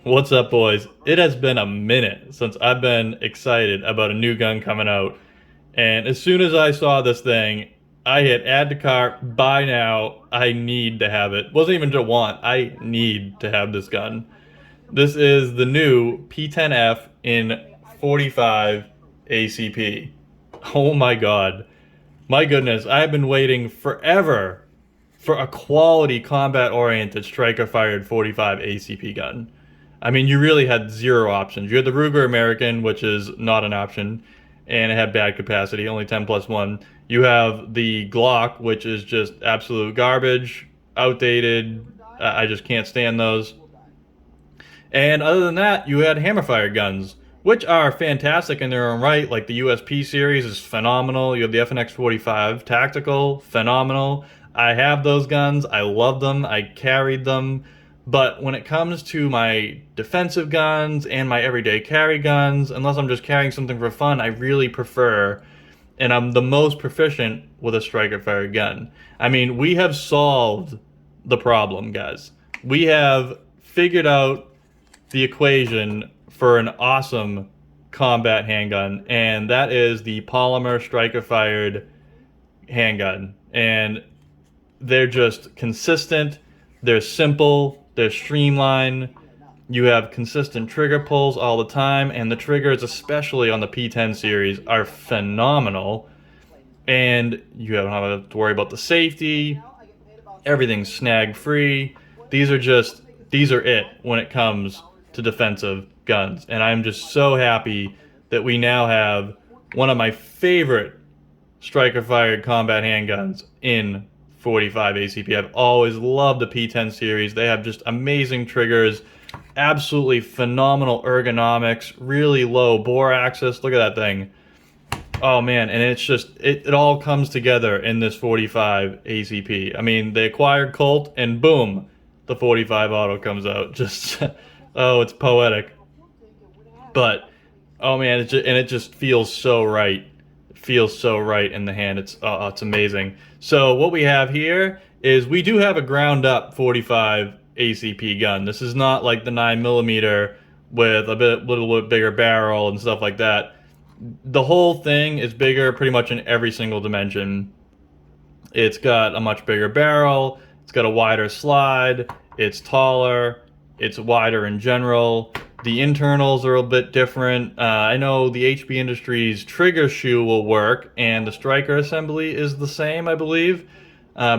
What's up, boys? It has been a minute since I've been excited about a new gun coming out. And as soon as I saw this thing, I hit add to cart, buy now. I need to have it. Wasn't even to want, I need to have this gun. This is the new P10F in 45 ACP. Oh my god. My goodness, I've been waiting forever for a quality combat-oriented striker-fired 45 ACP gun. I mean, you really had zero options. You had the Ruger American, which is not an option, and it had bad capacity, only 10 plus 1. You have the Glock, which is just absolute garbage, outdated. I just can't stand those. And other than that, you had hammer-fired guns, which are fantastic in their own right. Like the USP series is phenomenal. You have the FNX 45 Tactical, phenomenal. I have those guns. I love them. I carried them. But when it comes to my defensive guns and my everyday carry guns, unless I'm just carrying something for fun, I really prefer, and I'm the most proficient with a striker-fired gun. I mean, we have solved the problem, guys. We have figured out the equation for an awesome combat handgun, and that is the polymer striker fired handgun. And they're just consistent, they're simple, they're streamlined. You have consistent trigger pulls all the time, and the triggers, especially on the P10 series, are phenomenal. And you don't have to worry about the safety. Everything's snag free. These are it when it comes to defensive guns. And I'm just so happy that we now have one of my favorite striker fired combat handguns in 45 ACP. I've always loved the P10 series. They have just amazing triggers, absolutely phenomenal ergonomics, really low bore axis. Look at that thing. Oh man, and it's just, it all comes together in this 45 ACP. I mean, they acquired Colt, and boom, the 45 auto comes out. Just, oh, it's poetic. But, oh man, it just feels so right. It feels so right in the hand. It's amazing. So what we have here is we do have a ground up 45 ACP gun. This is not like the 9mm with a little bit bigger barrel and stuff like that. The whole thing is bigger pretty much in every single dimension. It's got a much bigger barrel, it's got a wider slide, it's taller, it's wider in general. The internals are a bit different. I know the HB Industries trigger shoe will work, and the striker assembly is the same, I believe,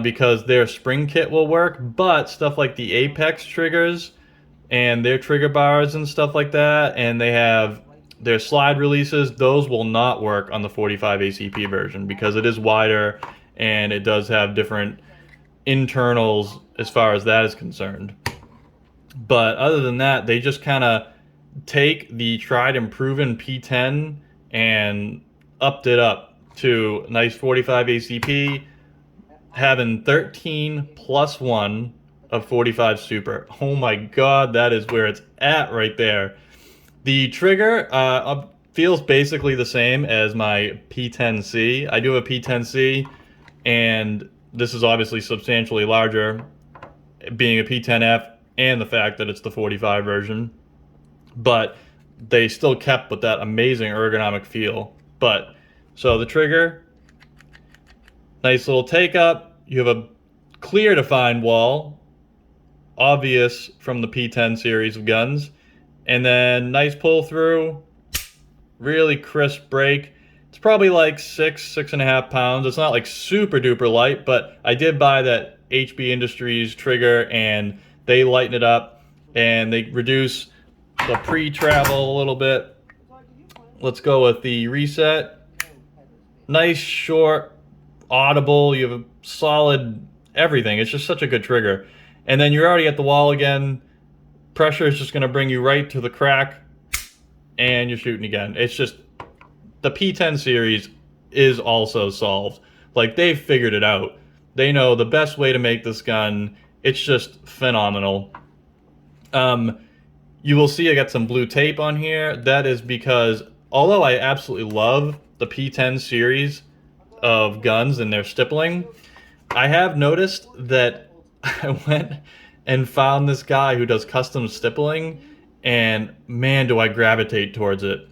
because their spring kit will work, but stuff like the Apex triggers and their trigger bars and stuff like that, and they have their slide releases, those will not work on the 45 ACP version because it is wider and it does have different internals as far as that is concerned. But other than that, they just kind of take the tried and proven P10 and upped it up to nice 45 ACP, having 13 plus 1 of 45 Super. Oh my god, that is where it's at right there. The trigger feels basically the same as my P10C. I do have a P10C, and this is obviously substantially larger, being a P10F, and the fact that it's the 45 version. But they still kept with that amazing ergonomic feel. But, so the trigger, nice little take up. You have a clear defined wall, obvious from the P10 series of guns. And then nice pull through, really crisp break. It's probably like 6.5 pounds. It's not like super duper light, but I did buy that HB Industries trigger and they lighten it up and they reduce the pre-travel a little bit. Let's go with the reset. Nice, short, audible. You have a solid everything. It's just such a good trigger. And then you're already at the wall again. Pressure is just going to bring you right to the crack, and you're shooting again. It's just, the P10 series is also solved. Like, they've figured it out. They know the best way to make this gun. It's just phenomenal. You will see I got some blue tape on here. That is because, although I absolutely love the P10 series of guns and their stippling, I have noticed that I went and found this guy who does custom stippling, and man, do I gravitate towards it.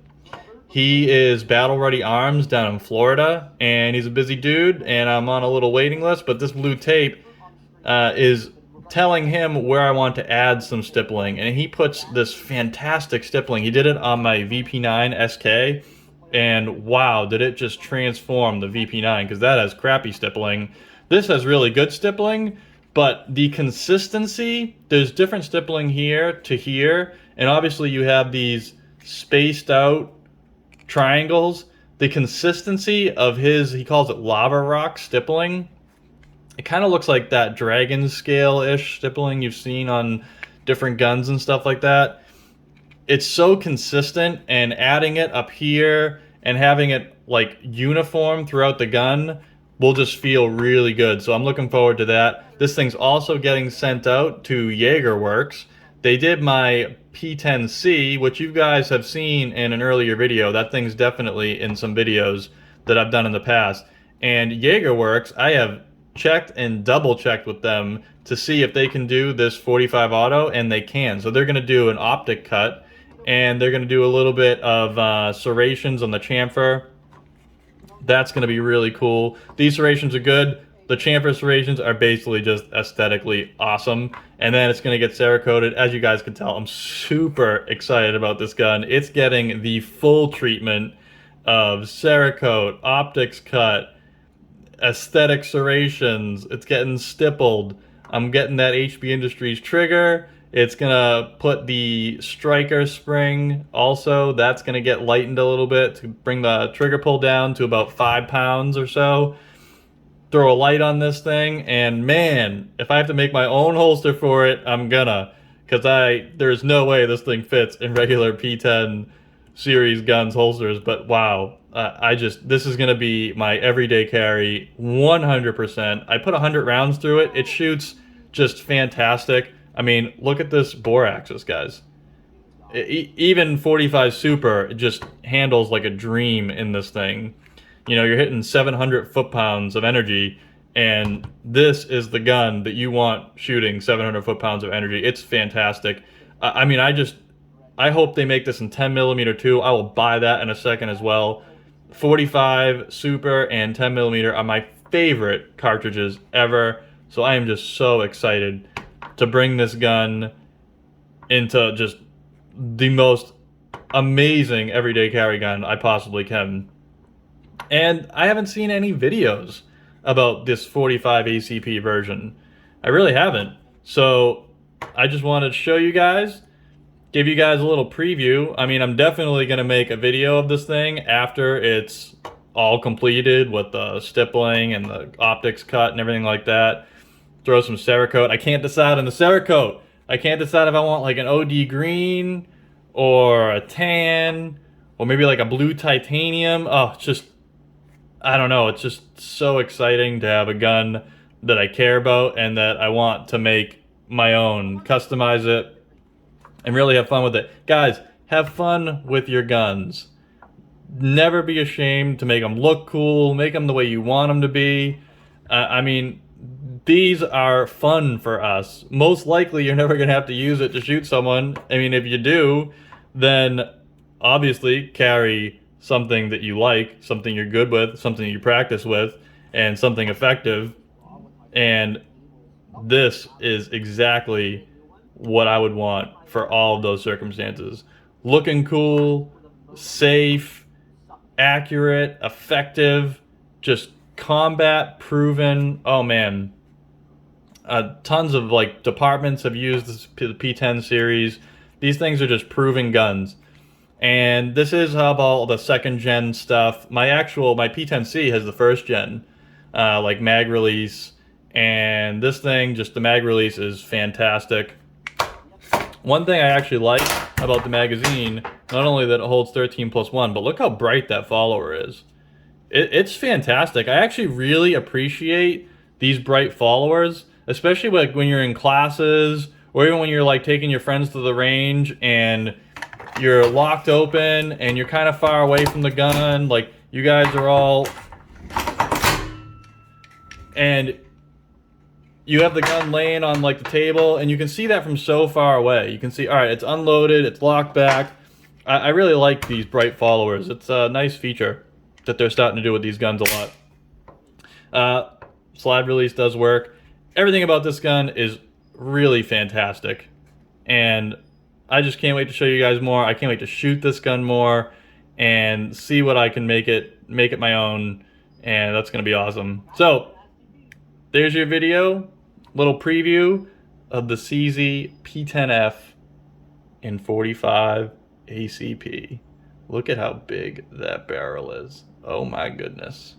He is Battle Ready Arms down in Florida, and he's a busy dude, and I'm on a little waiting list, but this blue tape is telling him where I want to add some stippling, and he puts this fantastic stippling. He did it on my VP9 SK, and wow, did it just transform the VP9, because that has crappy stippling. This has really good stippling, but the consistency, there's different stippling here to here, and obviously you have these spaced out triangles. The consistency of his, he calls it lava rock stippling. It kind of looks like that dragon scale-ish stippling you've seen on different guns and stuff like that. It's so consistent, and adding it up here and having it like uniform throughout the gun will just feel really good. So I'm looking forward to that. This thing's also getting sent out to JagerWorks. They did my P10C, which you guys have seen in an earlier video. That thing's definitely in some videos that I've done in the past. And JagerWorks, I have checked and double checked with them to see if they can do this 45 auto, and they can. So they're going to do an optic cut, and they're going to do a little bit of serrations on the chamfer. That's going to be really cool. These serrations are good. The chamfer serrations are basically just aesthetically awesome. And then it's going to get Cerakoted. As you guys can tell, I'm super excited about this gun. It's getting the full treatment of Cerakote, optics cut, aesthetic serrations. It's getting stippled. I'm getting that HB Industries trigger. It's going to put the striker spring also. That's going to get lightened a little bit to bring the trigger pull down to about 5 pounds or so. Throw a light on this thing, and man, if I have to make my own holster for it, I'm gonna, because there's no way this thing fits in regular P10 series guns holsters. But wow, this is gonna be my everyday carry 100%. I put 100 rounds through it. It shoots just fantastic. I mean, look at this bore axis, guys. Even 45 Super, it just handles like a dream in this thing. You know, you're hitting 700 foot-pounds of energy, and this is the gun that you want shooting 700 foot-pounds of energy. It's fantastic. I mean, I hope they make this in 10mm too. I will buy that in a second as well. 45 Super and 10mm are my favorite cartridges ever, so I am just so excited to bring this gun into just the most amazing everyday carry gun I possibly can. And I haven't seen any videos about this 45 ACP version. I really haven't. So I just wanted to show you guys, give you guys a little preview. I mean, I'm definitely going to make a video of this thing after it's all completed with the stippling and the optics cut and everything like that. Throw some Cerakote. I can't decide on the Cerakote. I can't decide if I want like an OD green or a tan or maybe like a blue titanium. Oh, it's just, I don't know, it's just so exciting to have a gun that I care about and that I want to make my own, customize it, and really have fun with it. Guys, have fun with your guns. Never be ashamed to make them look cool, make them the way you want them to be. I mean, these are fun for us. Most likely you're never going to have to use it to shoot someone. I mean, if you do, then obviously carry something that you like, something you're good with, something you practice with, and something effective. And this is exactly what I would want for all of those circumstances. Looking cool, safe, accurate, effective, just combat proven. Oh man, tons of like departments have used the P10 series. These things are just proven guns. And this is about the second gen stuff. My P10C has the first gen, like mag release, and this thing, just the mag release is fantastic. One thing I actually like about the magazine, not only that it holds 13+1, but look how bright that follower is. It's fantastic. I actually really appreciate these bright followers, especially like when you're in classes, or even when you're like taking your friends to the range and you're locked open and you're kind of far away from the gun, like you guys are all, and you have the gun laying on like the table, and you can see that from so far away. You can see, all right, it's unloaded, it's locked back. I really like these bright followers. It's a nice feature that they're starting to do with these guns a lot. Slide release does work. Everything about this gun is really fantastic, and I just can't wait to show you guys more. I can't wait to shoot this gun more and see what I can make it my own, and that's gonna be awesome. So there's your video, little preview of the CZ P10 F in 45 ACP. Look at how big that barrel is. Oh my goodness.